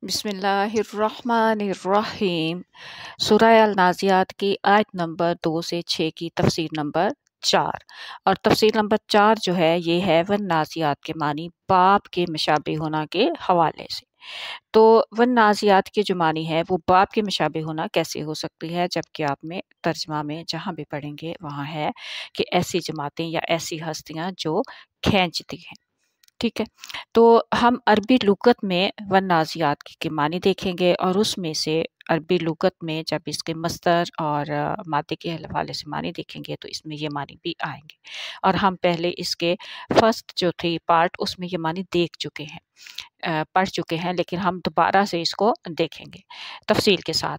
बिस्मिल्लाहिर्रहमानिर्रहीम। सूरह अल-नाज़ियात की आयत नंबर 2 से 6 की तफसीर नंबर 4। और तफसीर नंबर 4 जो है ये है वन्नाज़ियात के मानी बाप के मुशाबिह होना के हवाले से। तो वन्नाज़ियात के जो मानी है वो बाप के मुशाबिह होना कैसे हो सकती है, जबकि आप में तर्जमा में जहाँ भी पढ़ेंगे वहाँ है कि ऐसी जमातें या ऐसी हस्तियाँ जो खींचती हैं। ठीक है, तो हम अरबी लुगत में वन्नाज़ियात के मानी देखेंगे और उसमें से अरबी लुगत में जब इसके मस्दर और मादे के हवाले से मानी देखेंगे तो इसमें ये मानी भी आएंगे। और हम पहले इसके फर्स्ट जो थी पार्ट उसमें ये मानी देख चुके हैं, पढ़ चुके हैं, लेकिन हम दोबारा से इसको देखेंगे तफसील के साथ।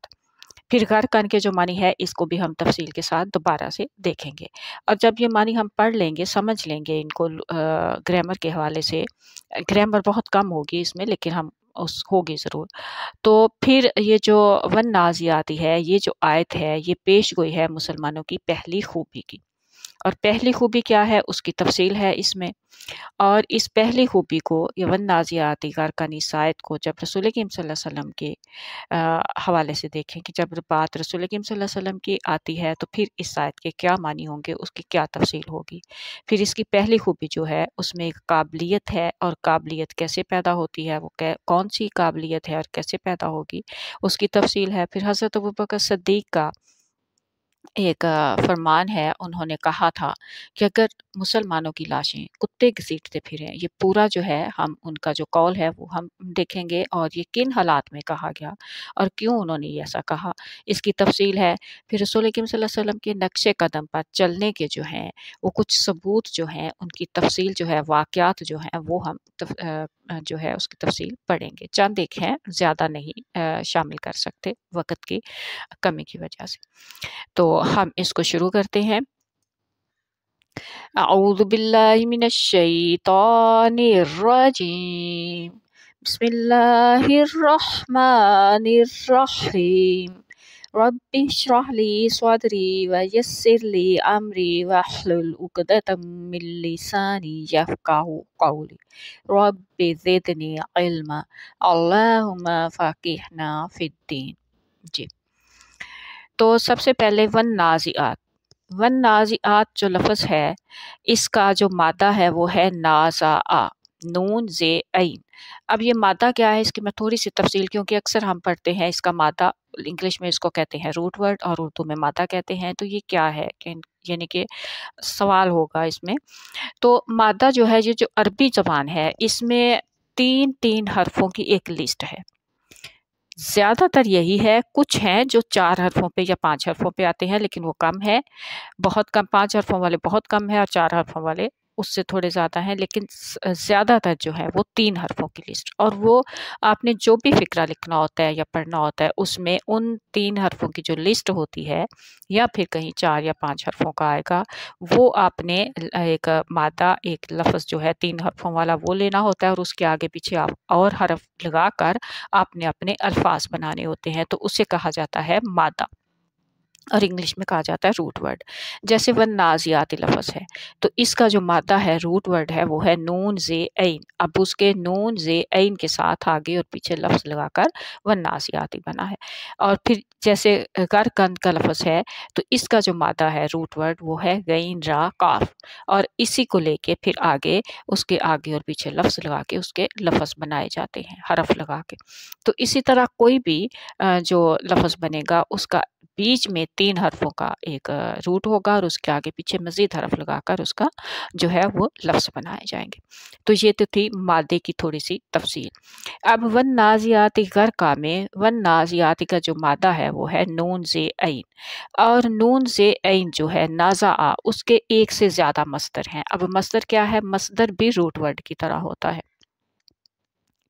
फिर घर कन के जो मानी है इसको भी हम तफसील के साथ दोबारा से देखेंगे। और जब ये मानी हम पढ़ लेंगे, समझ लेंगे इनको ग्रामर के हवाले से, ग्रामर बहुत कम होगी इसमें लेकिन हम उस होगी ज़रूर। तो फिर ये जो वन्नाज़ियाती है, ये जो आयत है ये पेश गोई है मुसलमानों की पहली खूबी की। और पहली खूबी क्या है उसकी तफसील है इसमें। और इस पहली खूबी को ये वन्नाज़ियाती गरक़न इस आयत को जब रसूल करीम सल्लल्लाहु अलैहि वसल्लम के हवाले से देखें कि जब बात रसूल करीम सल्लल्लाहु अलैहि वसल्लम की आती है तो फिर इस आयत के क्या मानी होंगे, उसकी क्या तफसील होगी। फिर इसकी पहली खूबी जो है उसमें एक काबिलियत है, और काबिलियत कैसे पैदा होती है, वो कौन सी काबिलियत है और कैसे पैदा होगी, उसकी तफसील है। फिर हज़रत अबू बकर सिद्दीक़ का एक फरमान है, उन्होंने कहा था कि अगर मुसलमानों की लाशें कुत्ते घसीटते फिरें, ये पूरा जो है हम उनका जो कौल है वो हम देखेंगे और ये किन हालात में कहा गया और क्यों उन्होंने ये ऐसा कहा, इसकी तफसील है। फिर रसूल करीम सल्लल्लाहु अलैहि वसल्लम के नक्शे कदम पर चलने के जो हैं वो कुछ सबूत जो हैं उनकी तफसील जो है, वाक़यात जो हैं वो हम जो है उसकी तफसील पढ़ेंगे। चंद एक हैं, ज़्यादा नहीं शामिल कर सकते वक़्त की कमी की वजह से। तो हम इसको शुरू करते हैं। अऊज़ु बिल्लाहि मिनश शैतानिर रजीम। बिस्मिल्लाहिर रहमानिर रहीम। रब्बि इश्रह ली सदरी व यस्सिर ली अमरी वहलुल उक़दतम मिन लिसानी यफ़क़हू क़ौली। रब्बि ज़िदनी इल्मा। अल्लाहुम्मा फ़क़िहना फ़िद्दीन। जी। तो सबसे पहले वन्नाज़िआत। वन्नाज़िआत जो लफ्ज़ है इसका जो मादा है वो है नाज़ा, नून ज़े ऐन। अब ये मादा क्या है इसकी मैं थोड़ी सी तफसील, क्योंकि अक्सर हम पढ़ते हैं इसका मादा, इंग्लिश में इसको कहते हैं रूट वर्ड और उर्दू में मादा कहते हैं। तो ये क्या है कि यानी कि सवाल होगा इसमें। तो मादा जो है ये जो अरबी ज़बान है इसमें 3-3 हरफों की एक लिस्ट है। ज़्यादातर यही है, कुछ हैं जो 4 हरफों पे या 5 हरफों पे आते हैं लेकिन वो कम है, बहुत कम। 5 हरफों वाले बहुत कम है और 4 हरफों वाले उससे थोड़े ज़्यादा हैं, लेकिन ज़्यादातर जो है वो 3 हरफों की लिस्ट। और वो आपने जो भी फ़िक्रा लिखना होता है या पढ़ना होता है उसमें उन 3 हरफों की जो लिस्ट होती है, या फिर कहीं 4 या 5 हरफों का आएगा, वो आपने एक मादा एक लफ्ज़ जो है 3 हरफों वाला वो लेना होता है और उसके आगे पीछे आप और हरफ लगाकर आपने अपने अल्फाज बनाने होते हैं, तो उसे कहा जाता है मादा और इंग्लिश में कहा जाता है रूट वर्ड। जैसे वन्नाज़ियाती लफ्ज़ है तो इसका जो मादा है रूट वर्ड है वो है नून ज़े ऐन। अब उसके नून ज़े ऐन के साथ आगे और पीछे लफ्ज़ लगाकर वन्नाज़ियाती बना है। और फिर जैसे गरक़ंद का लफ्ज़ है तो इसका जो मादा है रूट वर्ड वो है गैन रा काफ, और इसी को लेके फिर आगे उसके आगे और पीछे लफ्ज़ लगा के उसके लफ्ज़ बनाए जाते हैं हरफ लगा के। तो इसी तरह कोई भी जो लफ्ज़ बनेगा उसका बीच में 3 हरफों का एक रूट होगा और उसके आगे पीछे मज़ीद हरफ लगाकर उसका जो है वो लफ्ज़ बनाए जाएंगे। तो ये तो थी मादे की थोड़ी सी तफसील। अब वन्नाज़ियाती गरक़ा में वन्नाज़ियाती का जो मादा है वो है नून ज़े ऐन, और नून ज़े ऐन जो है नाज़ा उसके एक से ज़्यादा मस्दर हैं। अब मस्दर क्या है, मस्दर भी रूट वर्ड की तरह होता है,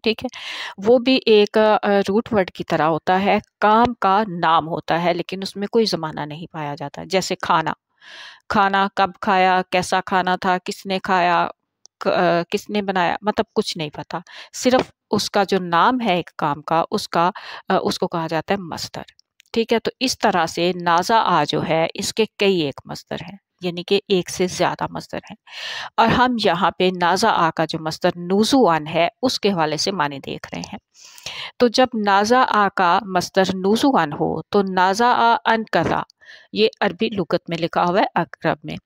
ठीक है, वो भी एक रूट वर्ड की तरह होता है, काम का नाम होता है लेकिन उसमें कोई ज़माना नहीं पाया जाता। जैसे खाना, खाना कब खाया, कैसा खाना था, किसने खाया, किसने बनाया, मतलब कुछ नहीं पता, सिर्फ उसका जो नाम है एक काम का उसका उसको कहा जाता है मस्दर। ठीक है, तो इस तरह से नाज़ा जो है इसके कई एक मस्दर हैं, यानी कि एक से ज़्यादा मस्दर हैं। और हम यहाँ पे नाज़ा का जो मस्दर नुज़ुअन है उसके हवाले से माने देख रहे हैं। तो जब नाज़ा आ का मस्दर नुज़ुअन हो तो नाज़ा आ अन कज़ा, ये अरबी लुगत में लिखा हुआ है अरब में,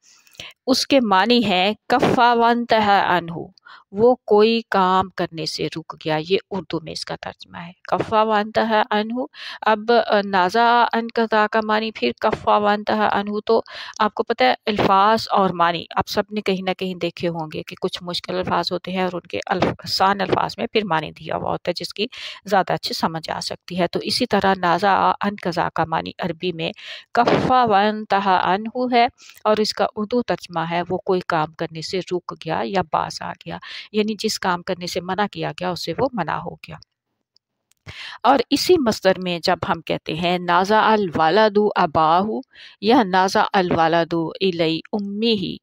उसके मानी है कफ़ा वंतहा अनहु, वो कोई काम करने से रुक गया। ये उर्दू में इसका तर्जमा है, कफ़ा वंतहा अनहु। अब नाज़ा अन कज़ा का मानी फिर कफ़ा वंतहा अनहु। तो आपको पता है अल्फाज और मानी आप सब ने कहीं ना कहीं देखे होंगे कि कुछ मुश्किल अल्फाज होते हैं और उनके आसान अल्फाज में फिर मानी दिया हुआ होता है जिसकी ज़्यादा अच्छी समझ आ सकती है। तो इसी तरह नाज़ा अन कज़ा का मानी अरबी में कफ़ा वंतहा अनहु है और इसका उर्दू तर्जमा है वो कोई काम करने से रुक गया या बाज आ गया, यानी जिस काम करने से मना किया गया उससे वो मना हो गया। और इसी मस्दर में जब हम कहते हैं नाज़ा अल वालदु अबाहु या नाज़ा अल वालदु इलई उम्मी ही,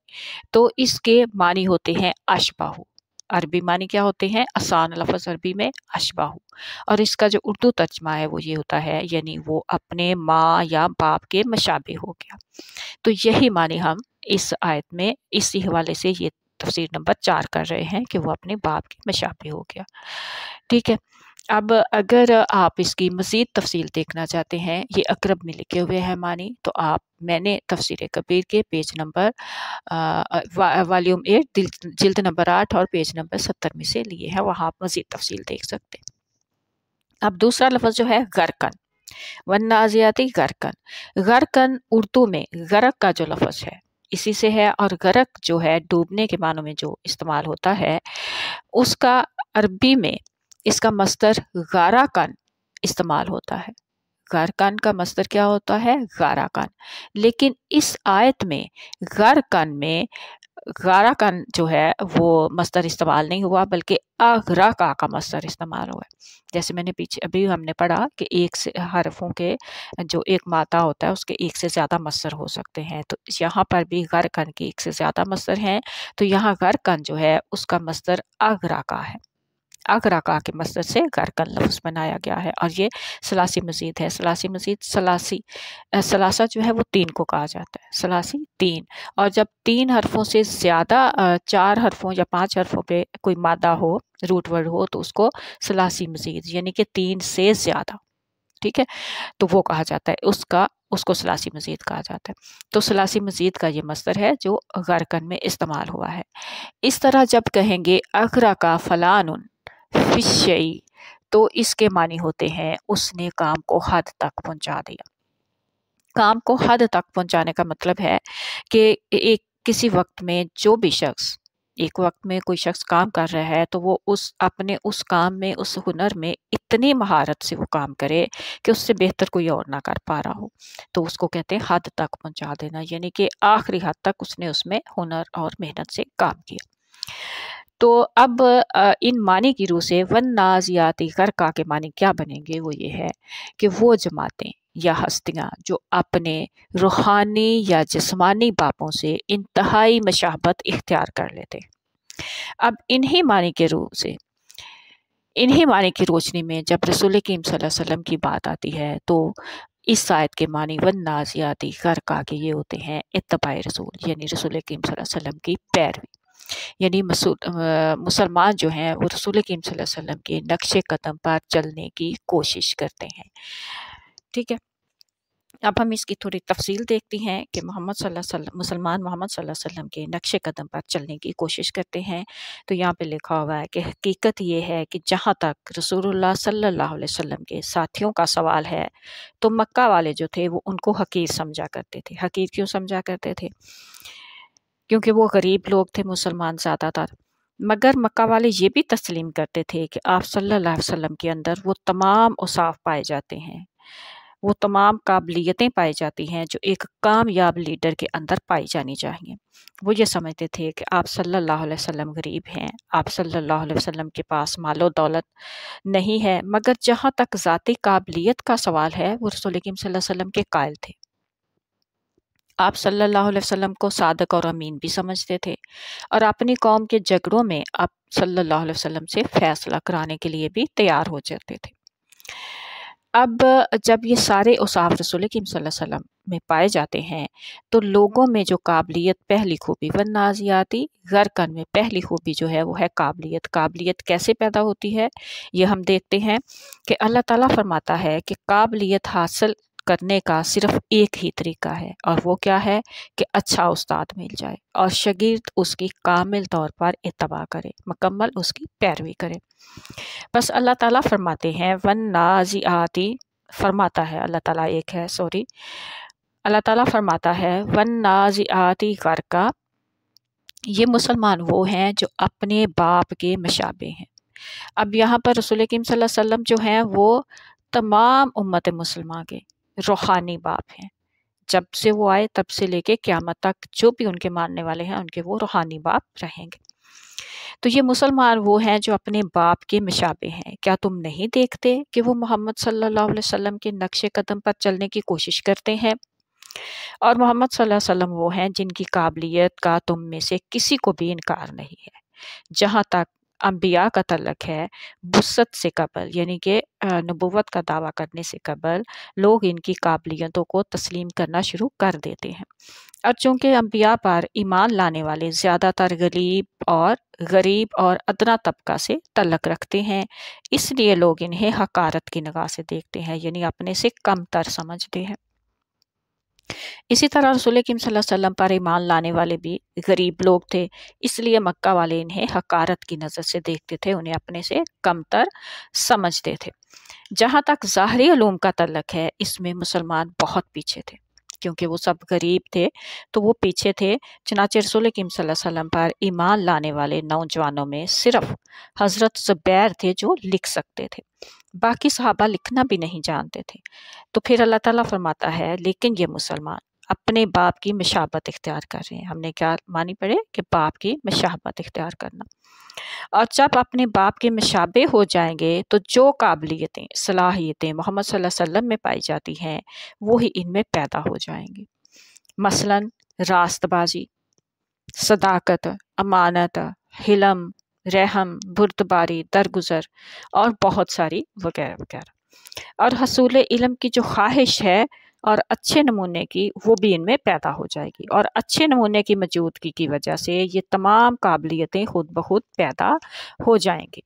तो इसके मानी होते हैं अशबाहु। अरबी मानी क्या होते हैं? आसान लफ्ज़ अरबी में अशबाहु, और इसका जो उर्दू तर्जमा है वो ये होता है यानी वो अपने माँ या बाप के मशाबे हो गया। तो यही मानी हम इस आयत में इसी हवाले से ये तफसीर नंबर 4 कर रहे हैं कि वो अपने बाप के मशाबे हो गया। ठीक है, अब अगर आप इसकी मज़ीद तफसील देखना चाहते हैं, ये अकरब में लिखे हुए हैं मानी, तो मैंने तफसीर कबीर के पेज नंबर वॉल्यूम 8 जिल्द नंबर 8 और पेज नंबर 70 में से लिए हैं, वहाँ आप मज़ीद तफसील देख सकते हैं। अब दूसरा लफ्ज़ जो है गर्कन, वन्नाज़ियाती गर्कन। गर्कन उर्दू में गरक का जो लफ्ज़ है इसी से है, और गरक जो है डूबने के मानों में जो इस्तेमाल होता है उसका अरबी में इसका मस्दर गाराकन इस्तेमाल होता है। गारकन का मस्दर क्या होता है? गाराकन। लेकिन इस आयत में गारकन में गाराकन जो है वो मस्दर इस्तेमाल नहीं हुआ बल्कि अगराका का मस्दर इस्तेमाल हुआ है। जैसे मैंने पीछे अभी हमने पढ़ा कि एक से हरफों के जो एक मादा होता है उसके एक से ज़्यादा मस्दर हो सकते हैं, तो यहाँ पर भी गारकन के एक से ज़्यादा मस्दर हैं। तो यहाँ गारकन जो है उसका मस्दर अगराका है, अगराका के मस्दर से गारकन लफ्ज़ बनाया गया है, और ये सलासी मज़ीद है। सलासी मज़ीद सलासा जो है वो 3 को कहा जाता है, सलासी 3। और जब 3 हरफों से ज़्यादा 4 हरफों या 5 हरफों पे कोई मादा हो, रूट वर्ड हो, तो उसको सलासी मज़ीद यानी कि 3 से ज़्यादा, ठीक है, तो वो कहा जाता है, उसको सलासी मज़ीद कहा जाता है। तो सलासी मज़ीद का ये मस्दर है जो गारकन में इस्तेमाल हुआ है। इस तरह जब कहेंगे अगराका फलानुन फिशई, तो इसके मानी होते हैं उसने काम को हद तक पहुंचा दिया। काम को हद तक पहुंचाने का मतलब है कि एक किसी वक्त में जो भी शख्स एक वक्त में कोई शख्स काम कर रहा है तो वो अपने उस काम में, उस हुनर में इतनी महारत से वो काम करे कि उससे बेहतर कोई और ना कर पा रहा हो, तो उसको कहते हैं हद तक पहुंचा देना, यानी कि आखिरी हद तक उसने उसमें हुनर और मेहनत से काम किया। तो अब इन मानी की रूह से वन्नाज़ियाती गर्का के मानी क्या बनेंगे? वो ये है कि वो जमातें या हस्तियाँ जो अपने रूहानी या जिस्मानी बापों से इंतहाई मशाबत इख्तियार कर लेते। अब इन्हीं मानी के रूह से, इन्हीं मानी की रोशनी में जब रसूल करीम सल्लल्लाहु अलैहि वसल्लम की बात आती है तो इस आयत के मानी वन्नाज़ियाती गर्का के ये होते हैं इत्तबाए रसूल, यानी रसूल करीम सल्लल्लाहु अलैहि वसल्लम की पैरवी। यानी मुसलमान जो हैं वो रसूल करीम सल्लल्लाहु अलैहि वसल्लम के नक्शे कदम पर चलने की कोशिश करते हैं। ठीक है, अब हम इसकी थोड़ी तफसील देखती हैं कि मुसलमान मोहम्मद सल्लल्लाहु अलैहि वसल्लम के नक्शे कदम पर चलने की कोशिश करते हैं। तो यहाँ पे लिखा हुआ है कि हकीकत ये है कि जहाँ तक रसूलुल्लाह सल्लल्लाहु अलैहि वसल्लम के साथियों का सवाल है तो मक्का वाले जो थे वो उनको हकीर समझा करते थे। हकीर क्यों समझा करते थे? क्योंकि वो गरीब लोग थे मुसलमान ज़्यादातर, मगर मक्का वाले ये भी तस्लीम करते थे कि आप सल्लल्लाहु अलैहि वसल्लम के अंदर वो तमाम औसाफ पाए जाते हैं, वो तमाम काबिलियतें पाई जाती हैं जो एक कामयाब लीडर के अंदर पाई जानी चाहिए। वो ये समझते थे कि आप सल्लल्लाहु अलैहि वसल्लम गरीब हैं, आप सल्लल्लाहु अलैहि वसल्लम के पास मालो दौलत नहीं है, मगर जहाँ तक ज़ाती काबिलियत का सवाल है वो रसूल करीम सल्लल्लाहु अलैहि वसल्लम के कायल थे। आप सल्लल्लाहु अलैहि वसल्लम को सादक और अमीन भी समझते थे और अपनी कौम के झगड़ों में आप सल्लल्लाहु अलैहि वसल्लम से फैसला कराने के लिए भी तैयार हो जाते थे। अब जब ये सारे औसाफ रसूल करीम सल्लल्लाहु अलैहि वसल्लम में पाए जाते हैं तो लोगों में जो काबिलियत, पहली खूबी वन्नाज़ियाती गरकन में पहली खूबी जो है वो है काबिलियत। काबिलियत कैसे पैदा होती है ये हम देखते हैं कि अल्लाह ताला फरमाता है कि काबिलियत हासिल करने का सिर्फ एक ही तरीका है और वो क्या है कि अच्छा उस्ताद मिल जाए और शागिर्द उसकी कामिल तौर पर इत्तबा करे, मुकम्मल उसकी पैरवी करे। बस अल्लाह ताला फरमाते हैं वन्नाज़िआती, फरमाता है अल्लाह ताला एक है सॉरी अल्लाह ताला फरमाता है वन्नाज़िआती गरका, ये मुसलमान वो हैं जो अपने बाप के मशाबे हैं। अब यहाँ पर रसूल करीम सल्लल्लाहु अलैहि वसल्लम जो हैं वो तमाम उम्मत मुसलमान के रूहानी बाप हैं। जब से वो आए तब से लेके क़यामत तक जो भी उनके मानने वाले हैं उनके वो रूहानी बाप रहेंगे। तो ये मुसलमान वो हैं जो अपने बाप के मुशाबे हैं। क्या तुम नहीं देखते कि वो मोहम्मद सल्लल्लाहु अलैहि वसल्लम के नक्शे कदम पर चलने की कोशिश करते हैं? और मोहम्मद सल्लल्लाहु अलैहि वसल्लम वो हैं जिनकी काबिलियत का तुम में से किसी को भी इनकार नहीं है। जहाँ तक अंबिया का तल्लक है, वुसअत से कबल यानी कि नबुव्वत का दावा करने से कबल लोग इनकी काबिलियतों को तस्लीम करना शुरू कर देते हैं। और चूँकि अंबिया पर ईमान लाने वाले ज़्यादातर गरीब और अदना तबका से तल्लक रखते हैं, इसलिए लोग इन्हें हकारत की निगाह से देखते हैं, यानी अपने से कमतर समझते हैं। इसी तरह रसूल करीम सल्लल्लाहु अलैहि वसल्लम पर ईमान लाने वाले भी गरीब लोग थे, इसलिए मक्का वाले इन्हें हकारत की नज़र से देखते थे, उन्हें अपने से कमतर समझते थे। जहाँ तक ज़ाहरी उलूम का तल्लक है, इसमें मुसलमान बहुत पीछे थे, क्योंकि वो सब गरीब थे तो वो पीछे थे। चनाचे रसूल करीम सल्लल्लाहु अलैहि वसल्लम पर ईमान लाने वाले नौजवानों में सिर्फ हज़रत ज़ुबैर थे जो लिख सकते थे, बाकी सहाबा लिखना भी नहीं जानते थे। तो फिर अल्लाह ताला फरमाता है लेकिन ये मुसलमान अपने बाप की मशाबत इख्तियार कर रहे हैं। हमने क्या मानी पड़े कि बाप की मशाबत इख्तियार करना, और जब अपने बाप के मशाबे हो जाएंगे तो जो काबिलियतें, सलाहियतें मोहम्मद सल्लल्लाहु अलैहि वसल्लम में पाई जाती हैं वो ही इनमें पैदा हो जाएंगी। मसलन रास्तबाजी, सदाकत, अमानत, हिलम, रहम, बुर्दबारी, दरगुजर और बहुत सारी वगैरह वगैरह। और हसूल इल्म की जो ख्वाहिश है और अच्छे नमूने की, वो भी इनमें पैदा हो जाएगी, और अच्छे नमूने की मौजूदगी की वजह से ये तमाम काबिलियतें खुद ब खुद पैदा हो जाएंगी।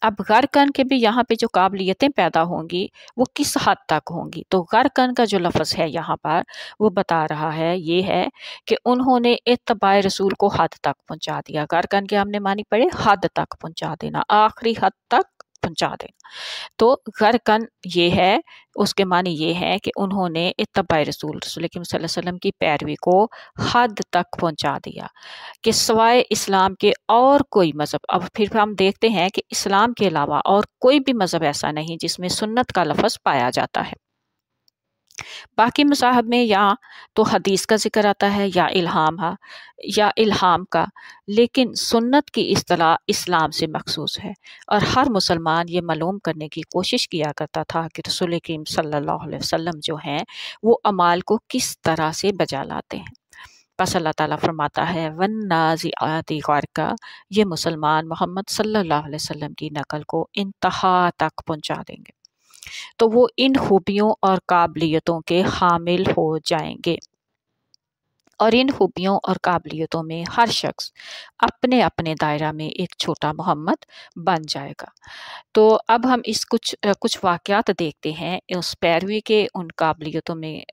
अब गरकन के भी यहाँ पे जो काबिलियतें पैदा होंगी वो किस हद तक होंगी, तो गरकन का जो लफ्ज़ है यहाँ पर वो बता रहा है ये है कि उन्होंने इत्तबाए रसूल को हद तक पहुँचा दिया। गरकन के हमने मानी पड़े हद तक पहुँचा देना, आखिरी हद तक पहुँचा देना। तो गरकन ये है, उसके मानी ये है कि उन्होंने इत्तबाए रसूल करीम सल्लल्लाहु अलैहि वसल्लम की पैरवी को हद तक पहुँचा दिया कि सिवाय इस्लाम के और कोई मज़हब, अब फिर हम देखते हैं कि इस्लाम के अलावा और कोई भी मज़हब ऐसा नहीं जिसमें सुन्नत का लफ्ज़ पाया जाता है। बाकी मज़ाहब में या तो हदीस का ज़िक्र आता है या इल्हाम का, लेकिन सुन्नत की इस्तिलाह इस्लाम से मखसूस है। और हर मुसलमान ये मालूम करने की कोशिश किया करता था कि रसूल करीम सल्लल्लाहु अलैहि वसल्लम जो हैं वो अमाल को किस तरह से बजा लाते हैं। बस अल्लाह ताला फरमाता है वन्नाज़िआती गरका, ये मुसलमान मोहम्मद सल्लल्लाहु अलैहि वसल्लम की नकल को इंतहा तक पहुँचा देंगे, तो वो इन खूबियों और काबिलियतों के हामिल हो जाएंगे। और इन खूबियों और काबिलियतों में हर शख्स अपने अपने दायरा में एक छोटा मोहम्मद बन जाएगा। तो अब हम इस कुछ वाक़यात देखते हैं उस पैरवी के, उन काबिलियतों में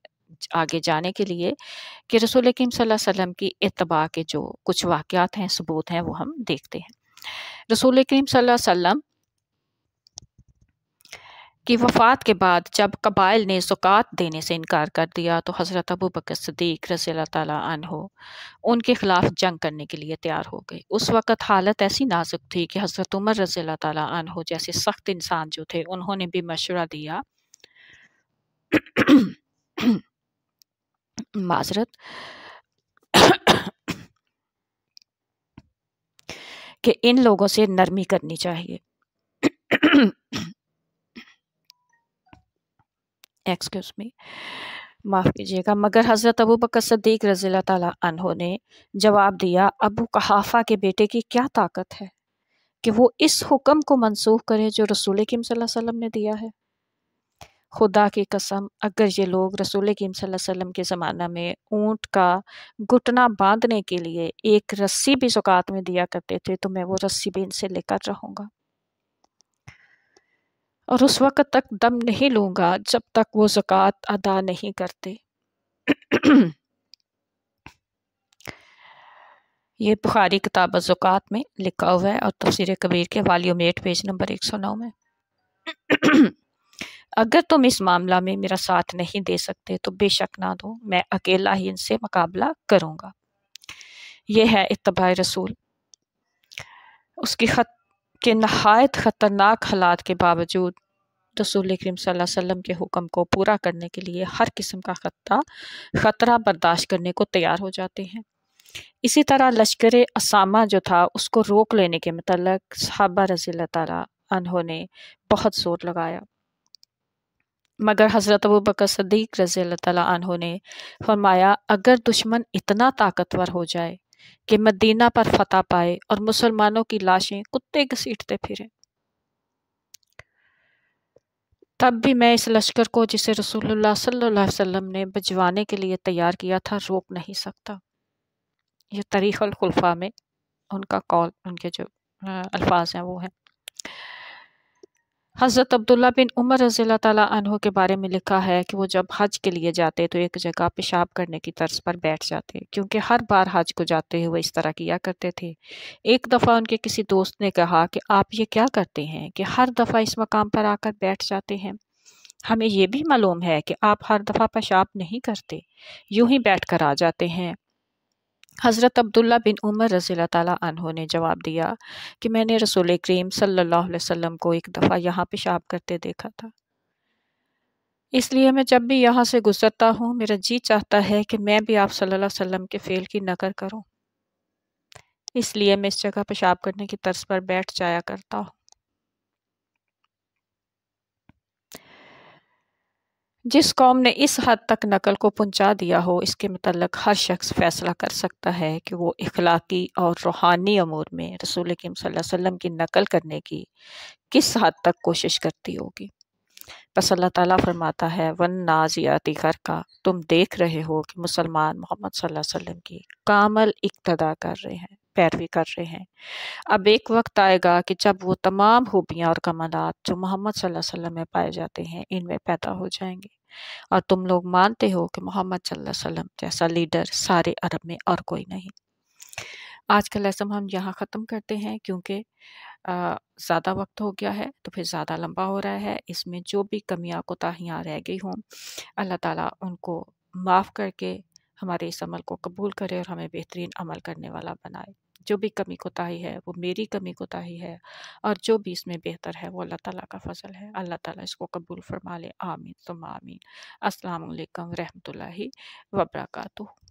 आगे जाने के लिए कि रसूल करीम सल्लल्लाहु अलैहि वसल्लम की इत्तबा के जो कुछ वाक़यात हैं, सबूत हैं, वो हम देखते हैं। रसूल करीम सल्लल्लाहु अलैहि वसल्लम की वफ़ात के बाद जब कबाइल ने ज़कात देने से इनकार कर दिया तो हज़रत अबू बकर सिद्दीक़ रज़ियल्लाहु ताला अन्हु उनके ख़िलाफ़ जंग करने के लिए तैयार हो गए। उस वक़्त हालत ऐसी नाज़ुक थी कि हज़रत उमर रज़ियल्लाहु ताला अन्हु जैसे सख्त इंसान जो थे उन्होंने भी मशवरा दिया माज़रत कि इन लोगों से नरमी करनी चाहिए। एक्सक्यूज़ मी, माफ़ कीजिएगा। मगर हज़रत अबू बकर सिद्दीक़ रज़ियल्लाहु ताला अन्हु ने जवाब दिया, अबू कहाफ़ा के बेटे की क्या ताकत है कि वो इस हुक्म को मनसूख करे जो रसूल करीम सल्लल्लाहु अलैहि वसल्लम ने दिया है। खुदा की कसम, अगर ये लोग रसूल करीम सल्लल्लाहु अलैहि वसल्लम के ज़माना में ऊँट का घुटना बांधने के लिए एक रस्सी भी ज़कात में दिया करते थे, तो मैं वो रस्सी भी इनसे लेकर रहूँगा और उस वक़्त तक दम नहीं लूँगा जब तक वो ज़कात अदा नहीं करते। ये बुखारी किताब ज़कात में लिखा हुआ है और तफसीर कबीर के वॉल्यूम 8 पेज नंबर 109 में। अगर तुम इस मामला में मेरा साथ नहीं दे सकते तो बेशक ना दो, मैं अकेला ही इनसे मुकाबला करूँगा। ये है इत्तबा रसूल। उसकी खत के नहायत ख़तरनाक हालात के बावजूद रसूल करीम सल्लल्लाहु अलैहि वसल्लम के हुक्म को पूरा करने के लिए हर किस्म का ख़तरा बर्दाश्त करने को तैयार हो जाते हैं। इसी तरह लश्कर असामा जो था उसको रोक लेने के मतलब सहाबा रज़ियल्लाहु ताला अन्हों ने बहुत जोर लगाया, मगर हज़रत अबू बकर सिद्दीक़ रज़ियल्लाहु ताला अन्हों ने फरमाया, अगर दुश्मन इतना ताकतवर हो जाए कि मदीना पर फतह पाए और मुसलमानों की लाशें कुत्ते घसीटते फिरें, तब भी मैं इस लश्कर को जिसे रसूलुल्लाह सल्लल्लाहु अलैहि वसल्लम ने भिजवाने के लिए तैयार किया था रोक नहीं सकता। ये तारीख़ुल खुलफा में उनका कौल, उनके जो अल्फाज हैं वो हैं। हज़रत अब्दुल्ला बिन उमर रज़ियल्लाहु ताला अन्हो के बारे में लिखा है कि वो जब हज के लिए जाते तो एक जगह पेशाब करने की तर्ज पर बैठ जाते, क्योंकि हर बार हज को जाते हुए इस तरह किया करते थे। एक दफ़ा उनके किसी दोस्त ने कहा कि आप ये क्या करते हैं कि हर दफ़ा इस मकाम पर आकर बैठ जाते हैं? हमें ये भी मालूम है कि आप हर दफ़ा पेशाब नहीं करते, यूं ही बैठ कर आ जाते हैं। हज़रत अब्दुल्ला बिन उमर रज़ियल्लाहु ताला अन्हो ने जवाब दिया कि मैंने रसूल करीम सल्लल्लाहु अलैहि वसल्लम को एक दफ़ा यहाँ पेशाब करते देखा था, इसलिए मैं जब भी यहाँ से गुजरता हूँ मेरा जी चाहता है कि मैं भी आप सल्लल्लाहु अलैहि वसल्लम के फ़ेल की नकल करूँ, इसलिए मैं इस जगह पेशाब करने की तर्ज पर बैठ जाया करता हूँ। जिस कौम ने इस हद तक नकल को पहुँचा दिया हो, इसके मुतल्लिक़ हर शख्स फ़ैसला कर सकता है कि वो इख़लाक़ी और रूहानी अमूर में रसूल करीम सल्लल्लाहु अलैहि वसल्लम की नकल करने की किस हद तक कोशिश करती होगी। बस अल्लाह ताला फरमाता है, वन्नाज़ियाति ग़रक़ा, तुम देख रहे हो कि मुसलमान मोहम्मद सल्लल्लाहु अलैहि वसल्लम की कामल इक़्तिदा कर रहे हैं, पैरवी कर रहे हैं। अब एक वक्त आएगा कि जब वो तमाम खूबियाँ और कमालात जो मोहम्मद सल्लल्लाहु अलैहि वसल्लम में पाए जाते हैं इनमें पैदा हो जाएंगे, और तुम लोग मानते हो कि मोहम्मद सल्लल्लाहु अलैहि वसल्लम जैसा लीडर सारे अरब में और कोई नहीं। आज का लेसन हम यहाँ ख़त्म करते हैं, क्योंकि ज़्यादा वक्त हो गया है तो फिर ज़्यादा लंबा हो रहा है। इसमें जो भी कमियाँ कोताहियाँ रह गई हों, अल्लाह ताला उनको माफ़ करके हमारे इस अमल को कबूल करे और हमें बेहतरीन अमल करने वाला बनाए। जो भी कमी कोताही है वो मेरी कमी कोताही है, और जो भी इसमें बेहतर है वो अल्लाह ताला का फ़ज़ल है। अल्लाह ताला इसको कबूल फ़रमा ले। आमीन सुम्मा आमीन। अस्सलामु अलैकुम रहमतुल्लाहि व बरकातुहू।